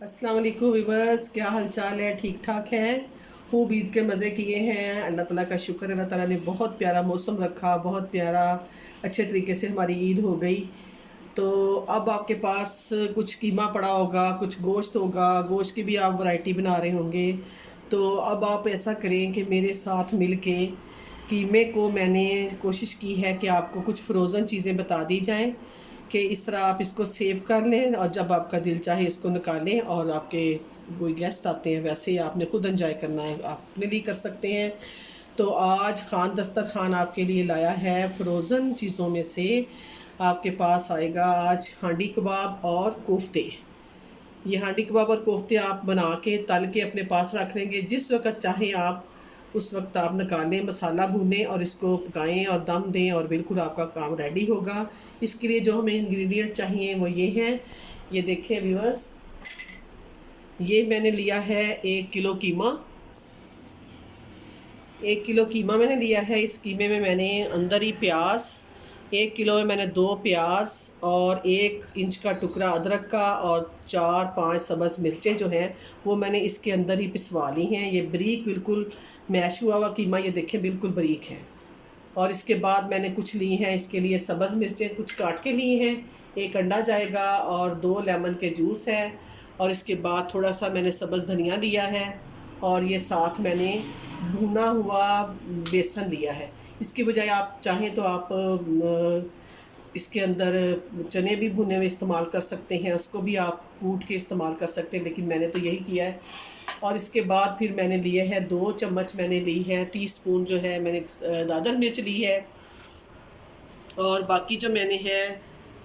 अस्सलाम वालेकुम व्यूअर्स, क्या हाल चाल है? ठीक ठाक है। खूब ईद के मज़े किए हैं। अल्लाह ताला का शुक्र है, अल्लाह ताला ने बहुत प्यारा मौसम रखा, बहुत प्यारा अच्छे तरीके से हमारी ईद हो गई। तो अब आपके पास कुछ कीमा पड़ा होगा, कुछ गोश्त होगा, गोश्त की भी आप वैरायटी बना रहे होंगे। तो अब आप ऐसा करें कि मेरे साथ मिल के कीमे को मैंने कोशिश की है कि आपको कुछ फ्रोज़न चीज़ें बता दी जाएं कि इस तरह आप इसको सेव कर लें और जब आपका दिल चाहे इसको निकालें और आपके कोई गेस्ट आते हैं, वैसे ही आपने खुद एंजॉय करना है, आप अपने लिए कर सकते हैं। तो आज खान दस्तरखान आपके लिए लाया है फ्रोज़न चीज़ों में से। आपके पास आएगा आज हांडी कबाब और कोफ्ते। ये हांडी कबाब और कोफ्ते आप बना के तल के अपने पास रख लेंगे। जिस वक्त चाहें आप उस वक्त आप निकालें, मसाला भूनें और इसको पकाएं और दम दें और बिल्कुल आपका काम रेडी होगा। इसके लिए जो हमें इंग्रेडिएंट चाहिए वो ये हैं। ये देखें व्यूअर्स, ये मैंने लिया है 1 किलो कीमा। 1 किलो कीमा मैंने लिया है। इस कीमे में मैंने अंदर ही प्याज, 1 किलो में मैंने 2 प्याज और 1 इंच का टुकड़ा अदरक का और 4-5 सब्ज़ मिर्चें जो हैं वो मैंने इसके अंदर ही पिसवा ली हैं। ये बारीक बिल्कुल मैश हुआ हुआ कीमा, ये देखें बिल्कुल बारीक है। और इसके बाद मैंने कुछ ली हैं इसके लिए सब्ज़ मिर्चें, कुछ काट के ली हैं। 1 अंडा जाएगा और 2 लेमन के जूस है। और इसके बाद थोड़ा सा मैंने सब्ज़ धनिया लिया है और ये साथ मैंने भुना हुआ बेसन लिया है। इसके बजाय आप चाहें तो आप इसके अंदर चने भी भुने हुए इस्तेमाल कर सकते हैं, उसको भी आप कूट के इस्तेमाल कर सकते हैं, लेकिन मैंने तो यही किया है। और इसके बाद फिर मैंने लिए है 2 चम्मच मैंने ली है, टीस्पून जो है मैंने दादर मिर्च ली है। और बाकी जो मैंने है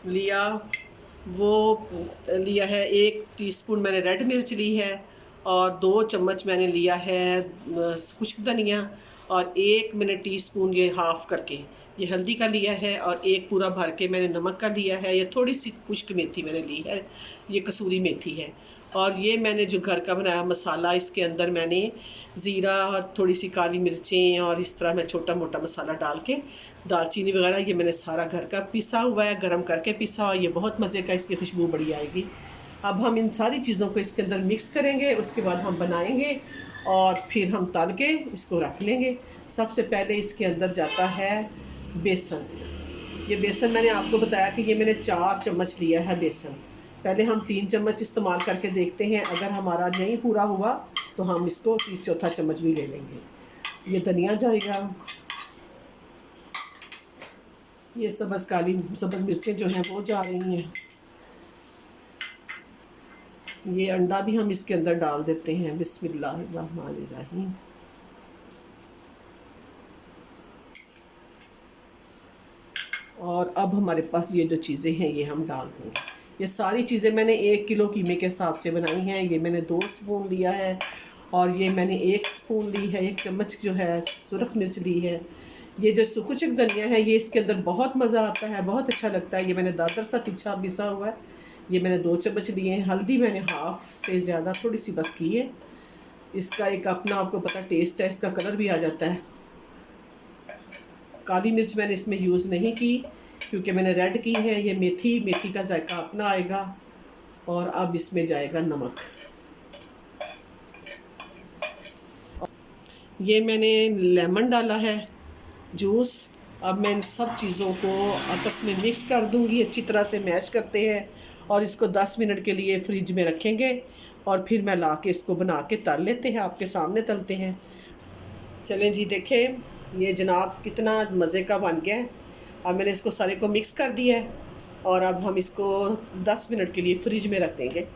लिया वो लिया है 1 टीस्पून मैंने रेड मिर्च ली है और 2 चम्मच मैंने लिया है खुश्क धनिया और 1 मैंने टीस्पून ये हाफ़ करके ये हल्दी का लिया है और 1 पूरा भर के मैंने नमक का लिया है। ये थोड़ी सी खुश्क मेथी मैंने ली है, ये कसूरी मेथी है। और ये मैंने जो घर का बनाया मसाला, इसके अंदर मैंने ज़ीरा और थोड़ी सी काली मिर्चें और इस तरह मैं छोटा मोटा मसाला डाल के, दालचीनी वगैरह, ये मैंने सारा घर का पिसा हुआ है, गरम करके पिसा हुआ। ये बहुत मज़े का, इसकी खुशबू बड़ी आएगी। अब हम इन सारी चीज़ों को इसके अंदर मिक्स करेंगे, उसके बाद हम बनाएंगे और फिर हम तल के इसको रख लेंगे। सबसे पहले इसके अंदर जाता है बेसन। ये बेसन मैंने आपको बताया कि ये मैंने 4 चम्मच लिया है बेसन। पहले हम 3 चम्मच इस्तेमाल करके देखते हैं, अगर हमारा नहीं पूरा हुआ तो हम इसको 3 चम्मच भी ले लेंगे। ये धनिया जाएगा, ये सब्ज़ मिर्चें जो हैं वो जा रही हैं। ये अंडा भी हम इसके अंदर डाल देते हैं। बिस्मिल्लाहिर्रहमानिर्रहीम। और अब हमारे पास ये जो चीज़ें हैं ये हम डाल देंगे। ये सारी चीज़ें मैंने 1 किलो कीमे के हिसाब से बनाई हैं। ये मैंने 2 स्पून लिया है और ये मैंने 1 स्पून ली है, 1 चम्मच जो है सुरख मिर्च ली है। ये जो सुकुचक धनिया है ये इसके अंदर बहुत मज़ा आता है, बहुत अच्छा लगता है। ये मैंने दादर सा तिच्छा पिसा हुआ है, ये मैंने 2 चम्मच लिए हैं। हल्दी मैंने हाफ़ से ज़्यादा थोड़ी सी बस की है। इसका एक अपना आपको पता टेस्ट है, इसका कलर भी आ जाता है। काली मिर्च मैंने इसमें यूज़ नहीं की क्योंकि मैंने रेड की है। ये मेथी का जायका अपना आएगा। और अब इसमें जाएगा नमक। ये मैंने लेमन डाला है जूस। अब मैं इन सब चीज़ों को आपस में मिक्स कर दूंगी, अच्छी तरह से मैश करते हैं और इसको 10 मिनट के लिए फ्रिज में रखेंगे और फिर मैं ला के इसको बना के तल लेते हैं, आपके सामने तलते हैं। चलें जी, देखें ये जनाब कितना मज़े का बन गया है। अब मैंने इसको सारे को मिक्स कर दिया है और अब हम इसको 10 मिनट के लिए फ्रिज में रख देंगे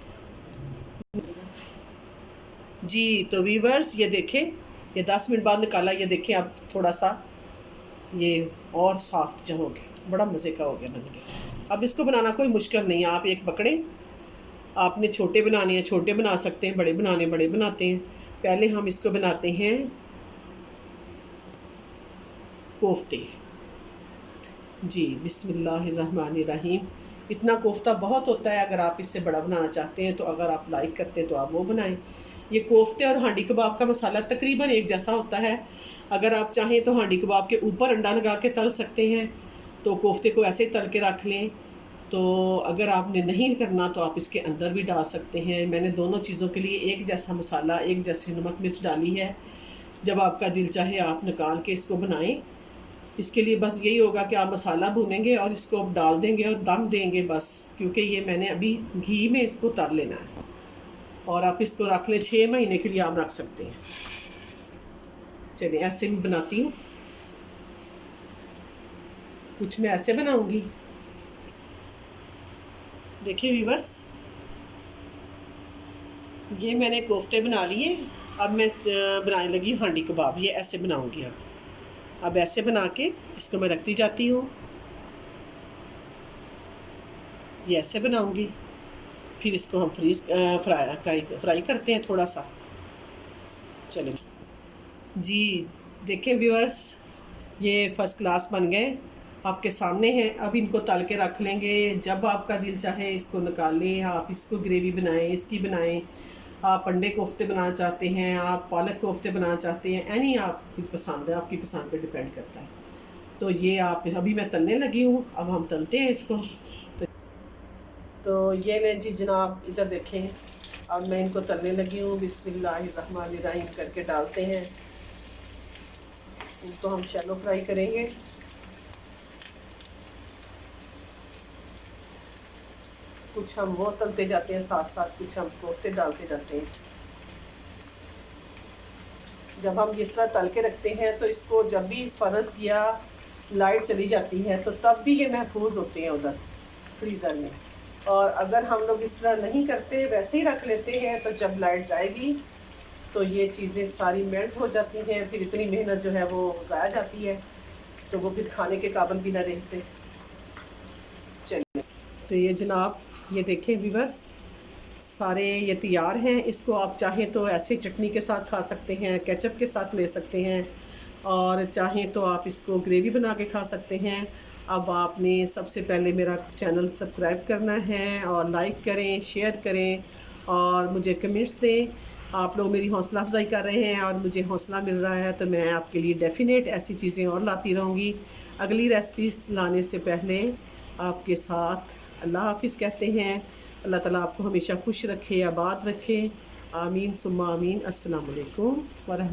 जी। तो वीवर्स ये देखें, ये 10 मिनट बाद निकाला, ये देखें अब थोड़ा सा ये और सॉफ्ट जो हो गया, बड़ा मज़े का हो गया बन गया। अब इसको बनाना कोई मुश्किल नहीं है। आप एक पकड़ें, आपने छोटे बनाने हैं छोटे बना सकते हैं, बड़े बनाने बड़े बनाते हैं। पहले हम इसको बनाते हैं कोफ्ते जी। बिस्मिल्लाहिर्रहमानिर्रहीम। इतना कोफ्ता बहुत होता है, अगर आप इससे बड़ा बनाना चाहते हैं तो अगर आप लाइक करते हैं तो आप वो बनाएं। ये कोफ्ते और हांडी कबाब का मसाला तकरीबन एक जैसा होता है। अगर आप चाहें तो हांडी कबाब के ऊपर अंडा लगा के तल सकते हैं, तो कोफ्ते को ऐसे तल के रख लें तो अगर आपने नहीं करना तो आप इसके अंदर भी डाल सकते हैं। मैंने दोनों चीज़ों के लिए एक जैसा मसाला, एक जैसे नमक मिर्च डाली है। जब आपका दिल चाहे आप निकाल के इसको बनाएं। इसके लिए बस यही होगा कि आप मसाला भूनेंगे और इसको डाल देंगे और दम देंगे बस, क्योंकि ये मैंने अभी घी में इसको तर लेना है। और आप इसको रख लें, 6 महीने के लिए आप रख सकते हैं। चलिए ऐसे भी बनाती हूँ, कुछ मैं ऐसे बनाऊंगी। देखिए व्यूअर्स, ये मैंने कोफ्ते बना लिए। अब मैं बनाने लगी हांडी कबाब। ये ऐसे बनाऊंगी। अब ऐसे बना के इसको मैं रखती जाती हूँ। ये ऐसे बनाऊंगी, फिर इसको हम फ्राई करते हैं थोड़ा सा। चलिए जी, देखें व्यूअर्स, ये फर्स्ट क्लास बन गए, आपके सामने हैं। अब इनको तल के रख लेंगे। जब आपका दिल चाहे इसको निकाल लें, आप इसको ग्रेवी बनाएं, इसकी बनाएं। आप अंडे कोफ्ते बनाना चाहते हैं, आप पालक कोफ्ते बनाना चाहते हैं, एनी आपकी पसंद है, आपकी पसंद पे डिपेंड करता है। तो ये आप अभी मैं तलने लगी हूँ। अब हम तलते हैं इसको। तो ये ने जी जनाब, इधर देखें, अब मैं इनको तलने लगी हूँ। बिस्मिल्लाहिर्रहमानिर्रहीम करके डालते हैं। इनको हम शैलो फ्राई करेंगे। कुछ हम वो तलते जाते हैं साथ साथ, कुछ हम कोफ्ते डालते जाते हैं। जब हम इस तरह तल के रखते हैं तो इसको जब भी फर्ज किया लाइट चली जाती है तो तब भी ये महफूज होते हैं उधर फ्रीज़र में। और अगर हम लोग इस तरह नहीं करते, वैसे ही रख लेते हैं, तो जब लाइट जाएगी तो ये चीज़ें सारी मेल्ट हो जाती हैं। फिर इतनी मेहनत जो है वो ज़ाया जाती है, तो वो फिर खाने के काबिल भी ना रहते। चलिए, तो ये जनाब, ये देखें व्यूअर्स, सारे ये तैयार हैं। इसको आप चाहें तो ऐसे चटनी के साथ खा सकते हैं, केचप के साथ ले सकते हैं, और चाहें तो आप इसको ग्रेवी बना के खा सकते हैं। अब आपने सबसे पहले मेरा चैनल सब्सक्राइब करना है और लाइक करें, शेयर करें और मुझे कमेंट्स दें। आप लोग मेरी हौसला अफजाई कर रहे हैं और मुझे हौसला मिल रहा है, तो मैं आपके लिए डेफिनेट ऐसी चीज़ें और लाती रहूँगी। अगली रेसिपीज लाने से पहले आपके साथ अल्लाह हाफिज़ कहते हैं। अल्लाह ताला आपको हमेशा खुश रखे, आबाद रखे। आमीन सुम्मा आमीन। अस्सलाम वालेकुम व रहमतुल्लाह।